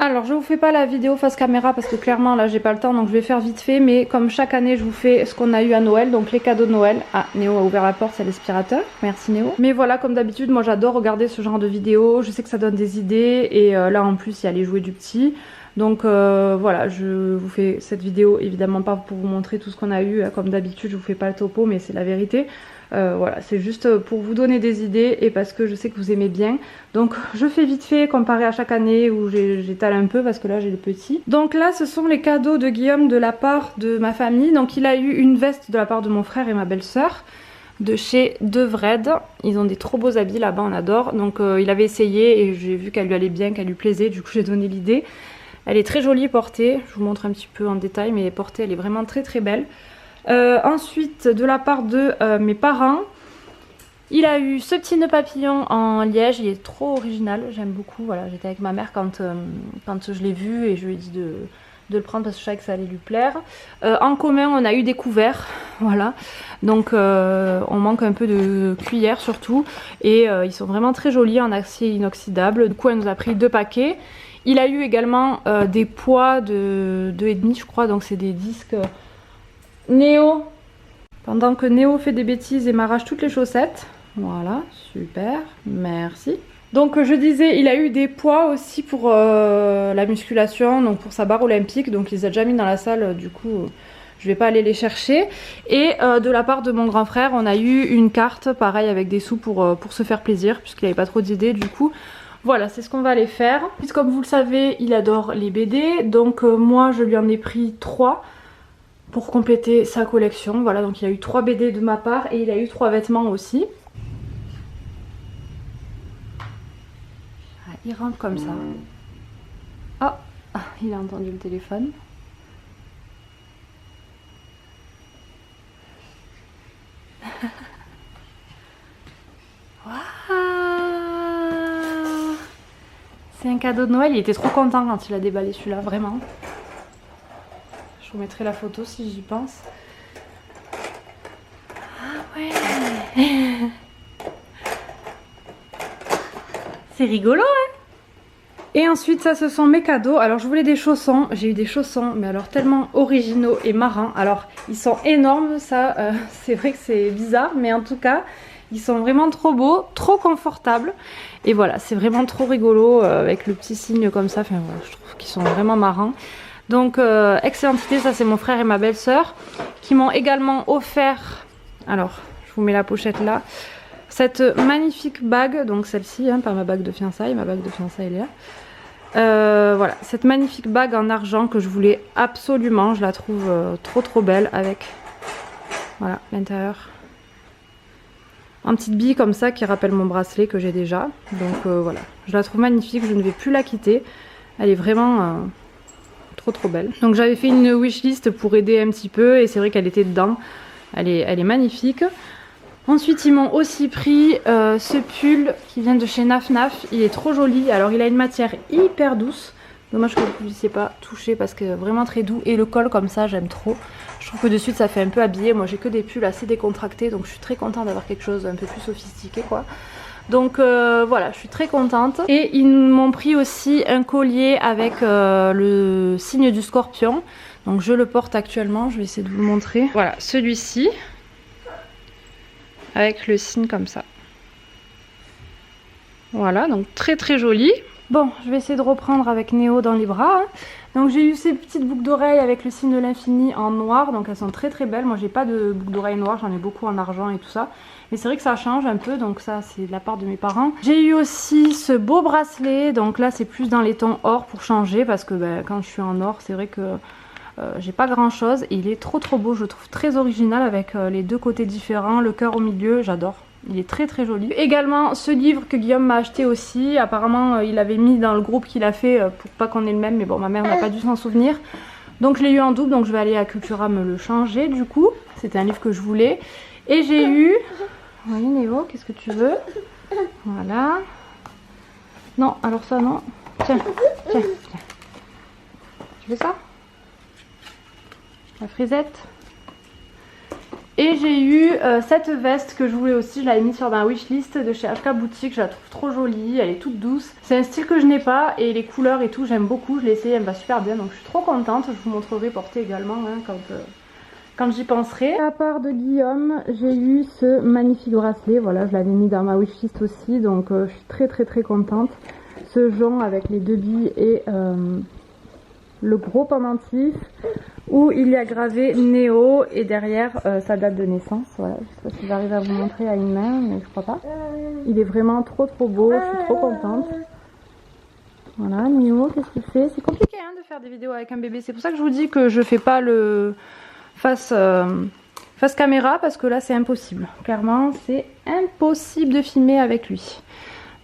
Alors je vous fais pas la vidéo face caméra parce que clairement là j'ai pas le temps, donc je vais faire vite fait, mais comme chaque année je vous fais ce qu'on a eu à Noël, donc les cadeaux de Noël. Ah, Néo a ouvert la porte, c'est l'aspirateur, merci Néo. Mais voilà, comme d'habitude moi j'adore regarder ce genre de vidéos, je sais que ça donne des idées et là en plus il y a les jouets du petit. Donc voilà, je vous fais cette vidéo évidemment pas pour vous montrer tout ce qu'on a eu, comme d'habitude je vous fais pas le topo mais c'est la vérité. Voilà, c'est juste pour vous donner des idées et parce que je sais que vous aimez bien. Donc je fais vite fait comparé à chaque année où j'étale un peu parce que là j'ai le petit. Donc là ce sont les cadeaux de Guillaume de la part de ma famille. Donc il a eu une veste de la part de mon frère et ma belle-sœur de chez Devred. Ils ont des trop beaux habits là-bas, on adore. Donc il avait essayé et j'ai vu qu'elle lui allait bien, qu'elle lui plaisait, du coup j'ai donné l'idée. Elle est très jolie portée, je vous montre un petit peu en détail, mais portée elle est vraiment très très belle. Ensuite, de la part de mes parents, il a eu ce petit nœud papillon en liège, il est trop original, j'aime beaucoup. Voilà, j'étais avec ma mère quand je l'ai vu et je lui ai dit de le prendre parce que je savais que ça allait lui plaire. En commun, on a eu des couverts, voilà. Donc on manque un peu de cuillère surtout. Et ils sont vraiment très jolis en acier inoxydable. Du coup, elle nous a pris 2 paquets. Il a eu également des poids de 2,5 je crois, donc c'est des disques... Néo, pendant que Néo fait des bêtises et m'arrache toutes les chaussettes. Voilà, super, merci. Donc je disais, il a eu des poids aussi pour la musculation, donc pour sa barre olympique. Donc il les a déjà mis dans la salle, du coup je vais pas aller les chercher. Et de la part de mon grand frère, on a eu une carte, pareil avec des sous pour se faire plaisir, puisqu'il n'avait pas trop d'idées du coup. Voilà, c'est ce qu'on va aller faire. Puisque comme vous le savez, il adore les BD, donc moi je lui en ai pris 3. Pour compléter sa collection. Voilà, donc il a eu 3 BD de ma part et il a eu 3 vêtements aussi. Ah, il rentre comme ça. Oh, il a entendu le téléphone. Waouh! C'est un cadeau de Noël, il était trop content quand il a déballé celui-là, vraiment. Je vous mettrai la photo si j'y pense. Ah ouais! C'est rigolo, hein? Et ensuite, ça, ce sont mes cadeaux. Alors, je voulais des chaussons. J'ai eu des chaussons, mais alors tellement originaux et marrants. Alors, ils sont énormes, ça, c'est vrai que c'est bizarre, mais en tout cas, ils sont vraiment trop beaux, trop confortables. Et voilà, c'est vraiment trop rigolo avec le petit signe comme ça. Enfin, voilà, je trouve qu'ils sont vraiment marrants. Donc excellente idée, ça c'est mon frère et ma belle-sœur qui m'ont également offert, alors je vous mets la pochette là, cette magnifique bague, donc celle-ci, hein, pas ma bague de fiançailles, ma bague de fiançailles est là. Voilà, cette magnifique bague en argent que je voulais absolument, je la trouve trop belle avec, voilà, l'intérieur. En petite bille comme ça qui rappelle mon bracelet que j'ai déjà, donc voilà, je la trouve magnifique, je ne vais plus la quitter, elle est vraiment... trop belle. Donc j'avais fait une wishlist pour aider un petit peu et c'est vrai qu'elle était dedans. Elle est magnifique. Ensuite ils m'ont aussi pris ce pull qui vient de chez Naf Naf. Il est trop joli. Alors il a une matière hyper douce. Dommage que vous ne puissiez pas toucher parce que vraiment très doux. Et le col comme ça j'aime trop. Je trouve que de suite ça fait un peu habillé. Moi j'ai que des pulls assez décontractés donc je suis très contente d'avoir quelque chose un peu plus sophistiqué quoi. Donc voilà, je suis très contente. Et ils m'ont pris aussi un collier avec le signe du scorpion. Donc je le porte actuellement, je vais essayer de vous le montrer. Voilà, celui-ci. Avec le signe comme ça. Voilà, donc très joli. Bon, je vais essayer de reprendre avec Néo dans les bras. Donc j'ai eu ces petites boucles d'oreilles avec le signe de l'infini en noir. Donc elles sont très belles. Moi j'ai pas de boucles d'oreilles noires, j'en ai beaucoup en argent et tout ça. Mais c'est vrai que ça change un peu, donc ça c'est de la part de mes parents. J'ai eu aussi ce beau bracelet. Donc là c'est plus dans les tons or pour changer. Parce que ben, quand je suis en or, c'est vrai que j'ai pas grand chose. Et il est trop beau, je le trouve très original avec les 2 côtés différents. Le cœur au milieu, j'adore. Il est très joli. Également ce livre que Guillaume m'a acheté aussi. Apparemment il avait mis dans le groupe qu'il a fait pour pas qu'on ait le même. Mais bon, ma mère n'a pas dû s'en souvenir. Donc je l'ai eu en double. Donc je vais aller à Cultura me le changer du coup. C'était un livre que je voulais. Et j'ai eu... Oui Néo, qu'est-ce que tu veux? Voilà. Non, alors ça non. Tiens. Tu veux ça? La frisette. Et j'ai eu cette veste que je voulais aussi, je l'avais mise sur ma wishlist de chez HK Boutique, je la trouve trop jolie, elle est toute douce. C'est un style que je n'ai pas et les couleurs et tout j'aime beaucoup, je l'ai essayé, elle me va super bien donc je suis trop contente. Je vous montrerai porter également hein, quand j'y penserai. À part de Guillaume, j'ai eu ce magnifique bracelet, voilà je l'avais mis dans ma wishlist aussi donc je suis très contente. Ce jonc avec les 2 billes et le gros pendentif où il y a gravé Néo et derrière sa date de naissance. Voilà, je sais pas si j'arrive à vous montrer à une main, mais je crois pas. Il est vraiment trop beau, je suis trop contente. Voilà, Néo, qu'est-ce qu'il fait? C'est compliqué hein, de faire des vidéos avec un bébé, c'est pour ça que je vous dis que je fais pas le face caméra parce que là c'est impossible. Clairement, c'est impossible de filmer avec lui.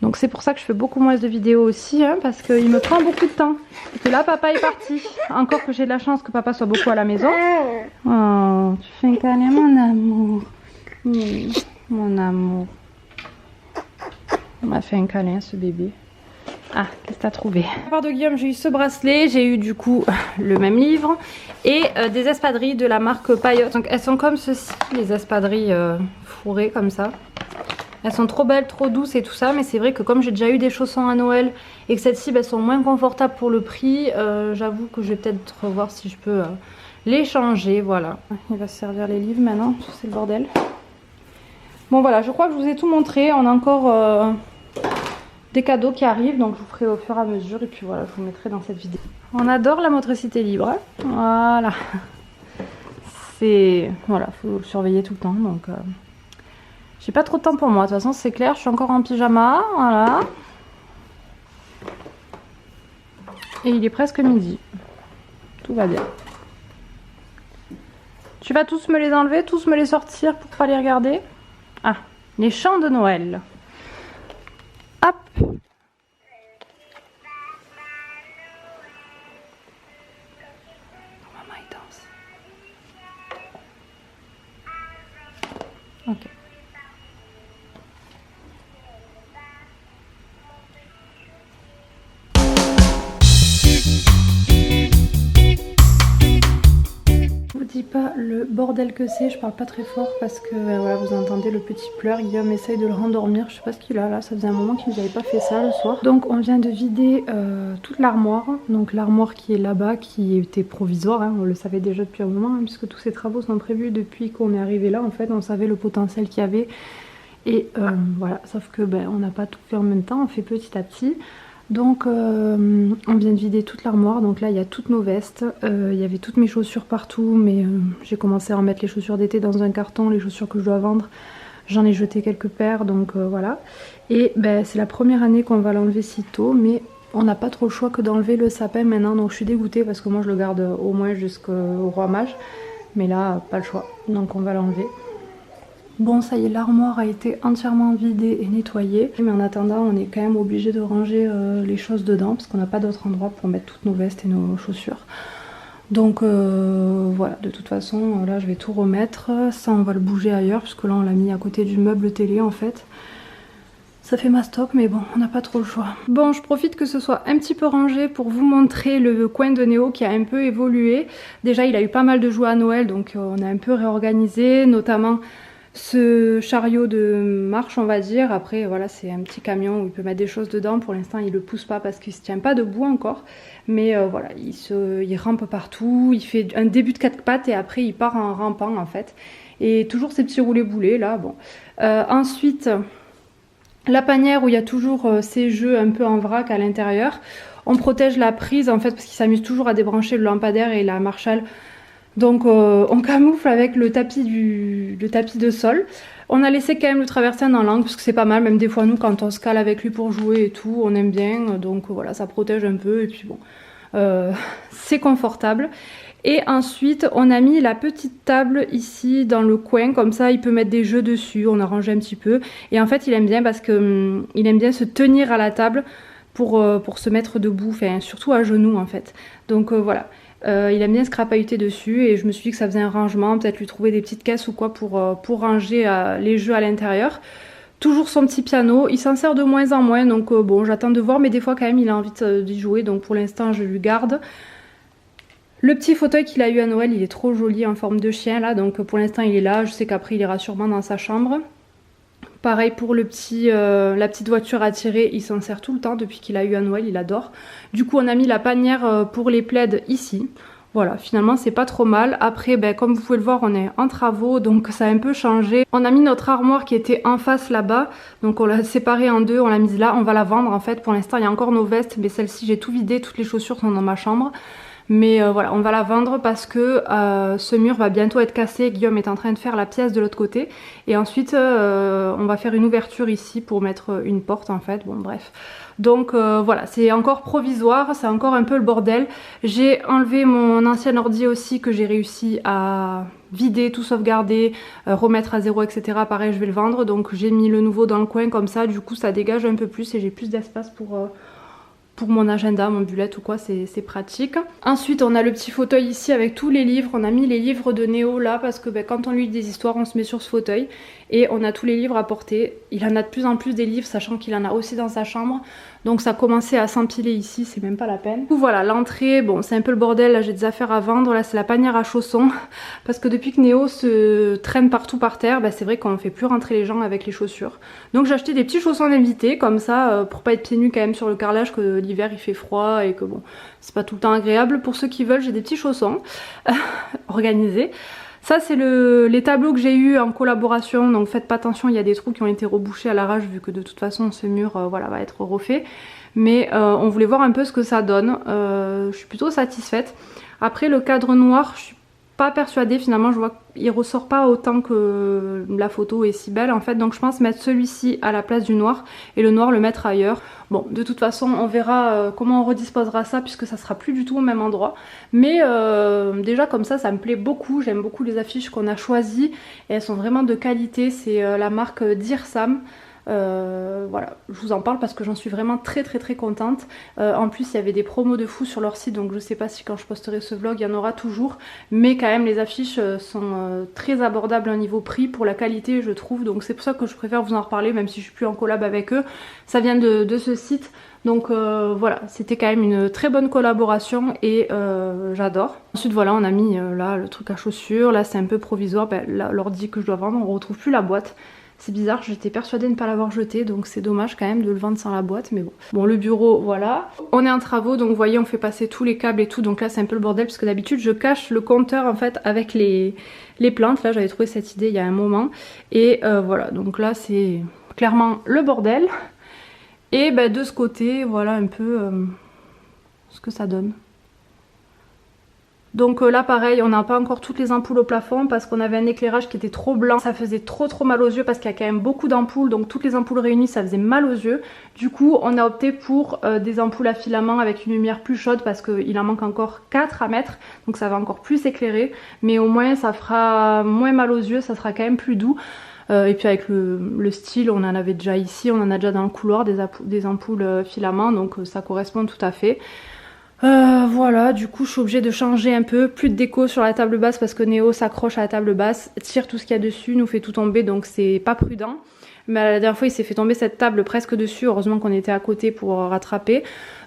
Donc c'est pour ça que je fais beaucoup moins de vidéos aussi, hein, parce qu'il me prend beaucoup de temps. Et que là, papa est parti. Encore que j'ai de la chance que papa soit beaucoup à la maison. Oh, tu fais un câlin, mon amour. Mon amour. On m'a fait un câlin, ce bébé. Ah, qu'est-ce que t'as trouvé? À part de Guillaume, j'ai eu ce bracelet. J'ai eu du coup le même livre. Et des espadrilles de la marque Payotte. Donc elles sont comme ceci, les espadrilles fourrées comme ça. Elles sont trop belles, trop douces et tout ça, mais c'est vrai que comme j'ai déjà eu des chaussons à Noël et que celles-ci elles sont moins confortables pour le prix, j'avoue que je vais peut-être voir si je peux les changer, voilà. Il va se servir les livres maintenant, c'est le bordel. Bon voilà, je crois que je vous ai tout montré, on a encore des cadeaux qui arrivent, donc je vous ferai au fur et à mesure et puis voilà, je vous mettrai dans cette vidéo. On adore la motricité libre, hein, voilà. C'est... voilà, faut le surveiller tout le temps, donc... J'ai pas trop de temps pour moi, de toute façon c'est clair, je suis encore en pyjama, voilà. Et il est presque midi. Tout va bien. Tu vas tous me les enlever, tous me les sortir pour pas les regarder. Ah, les chants de Noël. Hop. Maman il danse. Ok. Je vous dis pas le bordel que c'est, je parle pas très fort parce que voilà, vous entendez le petit pleur. Guillaume essaye de le rendormir, je sais pas ce qu'il a là, ça faisait un moment qu'il nous avait pas fait ça le soir. Donc on vient de vider toute l'armoire, donc l'armoire qui est là-bas, qui était provisoire, hein, on le savait déjà depuis un moment, hein, puisque tous ces travaux sont prévus depuis qu'on est arrivé là en fait, on savait le potentiel qu'il y avait. Et voilà, sauf que ben, on n'a pas tout fait en même temps, on fait petit à petit. Donc on vient de vider toute l'armoire, donc là il y a toutes nos vestes, il y avait toutes mes chaussures partout, mais j'ai commencé à remettre les chaussures d'été dans un carton, les chaussures que je dois vendre, j'en ai jeté quelques paires, donc voilà. Et ben, c'est la première année qu'on va l'enlever si tôt, mais on n'a pas trop le choix que d'enlever le sapin maintenant, donc je suis dégoûtée parce que moi je le garde au moins jusqu'au roi mage, mais là pas le choix, donc on va l'enlever. Bon ça y est, l'armoire a été entièrement vidée et nettoyée, mais en attendant on est quand même obligé de ranger les choses dedans parce qu'on n'a pas d'autre endroit pour mettre toutes nos vestes et nos chaussures. Donc voilà, de toute façon là je vais tout remettre, ça on va le bouger ailleurs puisque là on l'a mis à côté du meuble télé en fait. Ça fait ma stock mais bon, on n'a pas trop le choix. Bon, je profite que ce soit un petit peu rangé pour vous montrer le coin de Néo qui a un peu évolué. Déjà il a eu pas mal de jouets à Noël donc on a un peu réorganisé, notamment ce chariot de marche on va dire. Après voilà, c'est un petit camion où il peut mettre des choses dedans. Pour l'instant il le pousse pas parce qu'il se tient pas debout encore, mais voilà, il rampe partout, il fait un début de 4 pattes et après il part en rampant en fait, et toujours ces petits roulés boulets là. Bon, ensuite la panière où il y a toujours ces jeux un peu en vrac à l'intérieur. On protège la prise en fait parce qu'il s'amuse toujours à débrancher le lampadaire et la Marshall. Donc on camoufle avec le tapis de sol. On a laissé quand même le traversin dans l'angle parce que c'est pas mal, même des fois nous quand on se cale avec lui pour jouer et tout, on aime bien. Donc voilà, ça protège un peu et puis bon, c'est confortable. Et ensuite on a mis la petite table ici dans le coin, comme ça il peut mettre des jeux dessus, on a rangé un petit peu. Et en fait il aime bien parce que il aime bien se tenir à la table pour se mettre debout, enfin surtout à genoux en fait. Donc voilà. Il aime bien se crapahuter dessus et je me suis dit que ça faisait un rangement, peut-être lui trouver des petites caisses ou quoi pour ranger les jeux à l'intérieur. Toujours son petit piano, il s'en sert de moins en moins donc bon j'attends de voir, mais des fois quand même il a envie d'y jouer, donc pour l'instant je lui garde. Le petit fauteuil qu'il a eu à Noël, il est trop joli en forme de chien là, donc pour l'instant il est là. Je sais qu'après il ira sûrement dans sa chambre. Pareil pour le petit, la petite voiture à tirer, il s'en sert tout le temps depuis qu'il a eu à Noël, il adore. Du coup on a mis la panière pour les plaids ici. Voilà, finalement c'est pas trop mal. Après, ben, comme vous pouvez le voir, on est en travaux, donc ça a un peu changé. On a mis notre armoire qui était en face là-bas, donc on l'a séparée en deux, on l'a mise là. On va la vendre en fait. Pour l'instant, il y a encore nos vestes, mais celle-ci j'ai tout vidé, toutes les chaussures sont dans ma chambre. Mais voilà, on va la vendre parce que ce mur va bientôt être cassé. Guillaume est en train de faire la pièce de l'autre côté. Et ensuite, on va faire une ouverture ici pour mettre une porte en fait. Bon, bref. Donc voilà, c'est encore provisoire, c'est encore un peu le bordel. J'ai enlevé mon ancien ordi aussi que j'ai réussi à vider, tout sauvegarder, remettre à zéro, etc. Pareil, je vais le vendre. Donc j'ai mis le nouveau dans le coin comme ça. Du coup, ça dégage un peu plus et j'ai plus d'espace pour mon agenda, mon bullet ou quoi, c'est pratique. Ensuite, on a le petit fauteuil ici avec tous les livres. On a mis les livres de Néo là parce que ben, quand on lit des histoires, on se met sur ce fauteuil. Et on a tous les livres à porter. Il en a de plus en plus des livres, sachant qu'il en a aussi dans sa chambre. Donc ça a commencé à s'empiler ici, c'est même pas la peine. Du coup, voilà, l'entrée, bon c'est un peu le bordel, là j'ai des affaires à vendre. Là c'est la panière à chaussons. Parce que depuis que Néo se traîne partout par terre, ben, c'est vrai qu'on ne fait plus rentrer les gens avec les chaussures. Donc j'ai acheté des petits chaussons d'invité, comme ça, pour pas être pieds nus quand même sur le carrelage, que l'hiver il fait froid et que bon, c'est pas tout le temps agréable. Pour ceux qui veulent, j'ai des petits chaussons organisés. Ça c'est les tableaux que j'ai eu en collaboration, donc faites pas attention, il y a des trous qui ont été rebouchés à l'arrache vu que de toute façon ce mur voilà, va être refait. Mais on voulait voir un peu ce que ça donne, je suis plutôt satisfaite. Après le cadre noir, je suis pas persuadée finalement, je vois qu'il ressort pas autant que la photo est si belle en fait. Donc je pense mettre celui-ci à la place du noir et le noir le mettre ailleurs. Bon, de toute façon on verra comment on redisposera ça puisque ça sera plus du tout au même endroit. Mais déjà comme ça me plaît beaucoup, j'aime beaucoup les affiches qu'on a choisies et elles sont vraiment de qualité. C'est la marque Dear Sam. Voilà, je vous en parle parce que j'en suis vraiment très contente. En plus il y avait des promos de fou sur leur site, donc je sais pas si quand je posterai ce vlog il y en aura toujours, mais quand même les affiches sont très abordables au niveau prix pour la qualité je trouve, donc c'est pour ça que je préfère vous en reparler même si je suis plus en collab avec eux. Ça vient de ce site, donc voilà, c'était quand même une très bonne collaboration et j'adore. Ensuite voilà, on a mis là le truc à chaussures, là c'est un peu provisoire, ben, l'ordi que je dois vendre, on retrouve plus la boîte. C'est bizarre, j'étais persuadée de ne pas l'avoir jeté, donc c'est dommage quand même de le vendre sans la boîte, mais bon. Bon, le bureau, voilà. On est en travaux, donc vous voyez, on fait passer tous les câbles et tout, donc là c'est un peu le bordel, parce que d'habitude je cache le compteur en fait avec les plantes. Là j'avais trouvé cette idée il y a un moment, et voilà, donc là c'est clairement le bordel. Et ben, de ce côté, voilà un peu ce que ça donne. Donc là pareil, on n'a pas encore toutes les ampoules au plafond parce qu'on avait un éclairage qui était trop blanc. Ça faisait trop mal aux yeux parce qu'il y a quand même beaucoup d'ampoules, donc toutes les ampoules réunies ça faisait mal aux yeux. Du coup on a opté pour des ampoules à filament avec une lumière plus chaude parce qu'il en manque encore 4 à mettre, donc ça va encore plus éclairer. Mais au moins ça fera moins mal aux yeux, ça sera quand même plus doux. Et puis avec le style, on en avait déjà ici, on en a déjà dans le couloir des ampoules filaments, donc ça correspond tout à fait. Voilà, du coup je suis obligée de changer un peu, plus de déco sur la table basse parce que Néo s'accroche à la table basse, tire tout ce qu'il y a dessus, nous fait tout tomber, donc c'est pas prudent. Mais la dernière fois il s'est fait tomber cette table presque dessus, heureusement qu'on était à côté pour rattraper.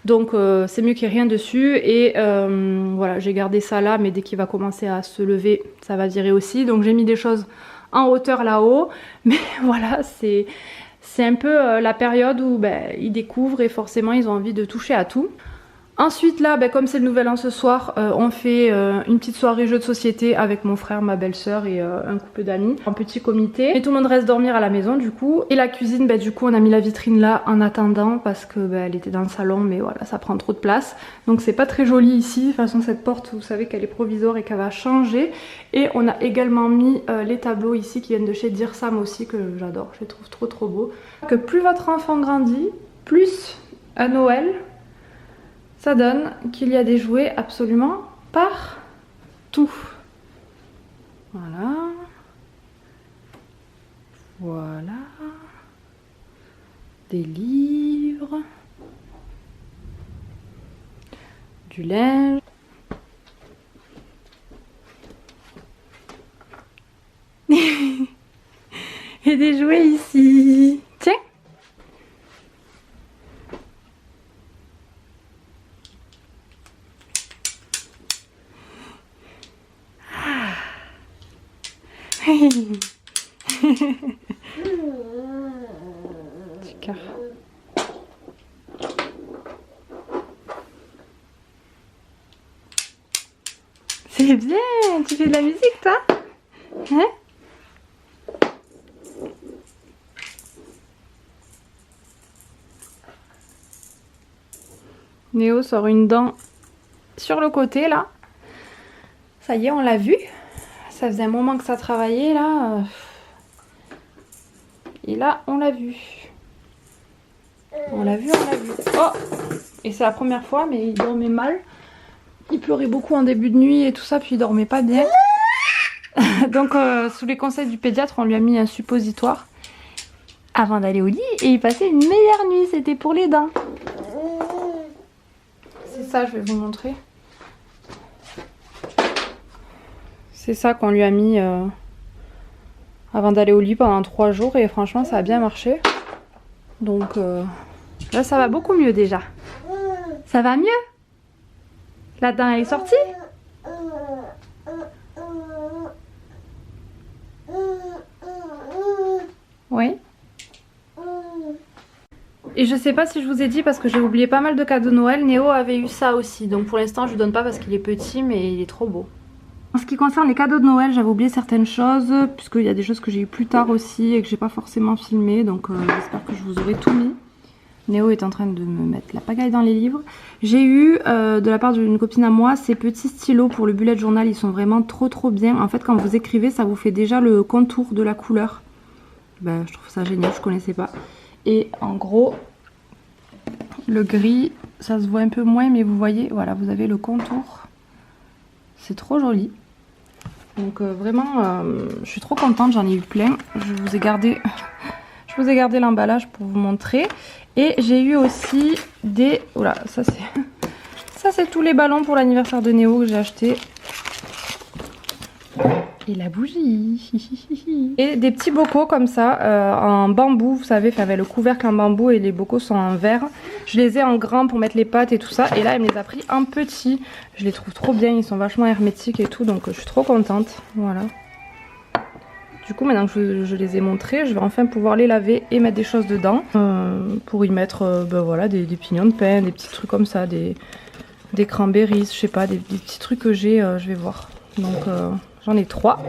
Donc c'est mieux qu'il n'y ait rien dessus et voilà, j'ai gardé ça là, mais dès qu'il va commencer à se lever ça va virer aussi. Donc j'ai mis des choses en hauteur là-haut, mais voilà, c'est un peu la période où ben, ils découvrent et forcément ils ont envie de toucher à tout. Ensuite là, ben, comme c'est le nouvel an ce soir, on fait une petite soirée jeu de société avec mon frère, ma belle-sœur et un couple d'amis, en petit comité. Et tout le monde reste dormir à la maison du coup. Et la cuisine, ben, du coup on a mis la vitrine là en attendant parce que ben, elle était dans le salon, mais voilà, ça prend trop de place. Donc c'est pas très joli ici, de toute façon cette porte vous savez qu'elle est provisoire et qu'elle va changer. Et on a également mis les tableaux ici qui viennent de chez Dear Sam aussi, que j'adore, je les trouve trop beaux. Que plus votre enfant grandit, plus à Noël, ça donne qu'il y a des jouets absolument partout. Voilà. Voilà. Des livres. Du linge. Et des jouets ici. Tiens. Super. C'est bien, tu fais de la musique toi? Hein? Néo sort une dent sur le côté là. Ça y est, on l'a vu. Ça faisait un moment que ça travaillait là. Et là, on l'a vu. On l'a vu, on l'a vu. Oh! Et c'est la première fois, mais il dormait mal. Il pleurait beaucoup en début de nuit et tout ça, puis il dormait pas bien. Donc, sous les conseils du pédiatre, on lui a mis un suppositoire avant d'aller au lit. Et il passait une meilleure nuit, c'était pour les dents. C'est ça, je vais vous montrer. C'est ça qu'on lui a mis avant d'aller au lit pendant 3 jours. Et franchement, ça a bien marché. Donc, là, ça va beaucoup mieux déjà. Ça va mieux? La dent, elle est sortie? Oui. Et je sais pas si je vous ai dit parce que j'ai oublié pas mal de cadeaux de Noël. Néo avait eu ça aussi. Donc pour l'instant, je lui donne pas parce qu'il est petit, mais il est trop beau. En ce qui concerne les cadeaux de Noël, j'avais oublié certaines choses. Puisqu'il y a des choses que j'ai eu plus tard aussi et que j'ai pas forcément filmé. Donc j'espère que je vous aurai tout mis. Néo est en train de me mettre la pagaille dans les livres. J'ai eu de la part d'une copine à moi ces petits stylos pour le bullet journal. Ils sont vraiment trop bien. En fait, quand vous écrivez, ça vous fait déjà le contour de la couleur. Ben, je trouve ça génial, je connaissais pas. Et en gros, le gris, ça se voit un peu moins, mais vous voyez, voilà, vous avez le contour. C'est trop joli. Donc vraiment, je suis trop contente, j'en ai eu plein. Je vous ai gardé l'emballage pour vous montrer. Et j'ai eu aussi des... Oula, ça c'est tous les ballons pour l'anniversaire de Néo que j'ai acheté. Et la bougie. Et des petits bocaux comme ça, en bambou, vous savez, avec le couvercle en bambou et les bocaux sont en verre. Je les ai en grand pour mettre les pâtes et tout ça. Et là, elle me les a pris en petit. Je les trouve trop bien, ils sont vachement hermétiques et tout, donc je suis trop contente. Voilà. Du coup, maintenant que je les ai montrés, je vais enfin pouvoir les laver et mettre des choses dedans. Pour y mettre ben voilà, des pignons de pain, des petits trucs comme ça, des cranberries, je sais pas, des petits trucs que j'ai, je vais voir. Donc j'en ai 3.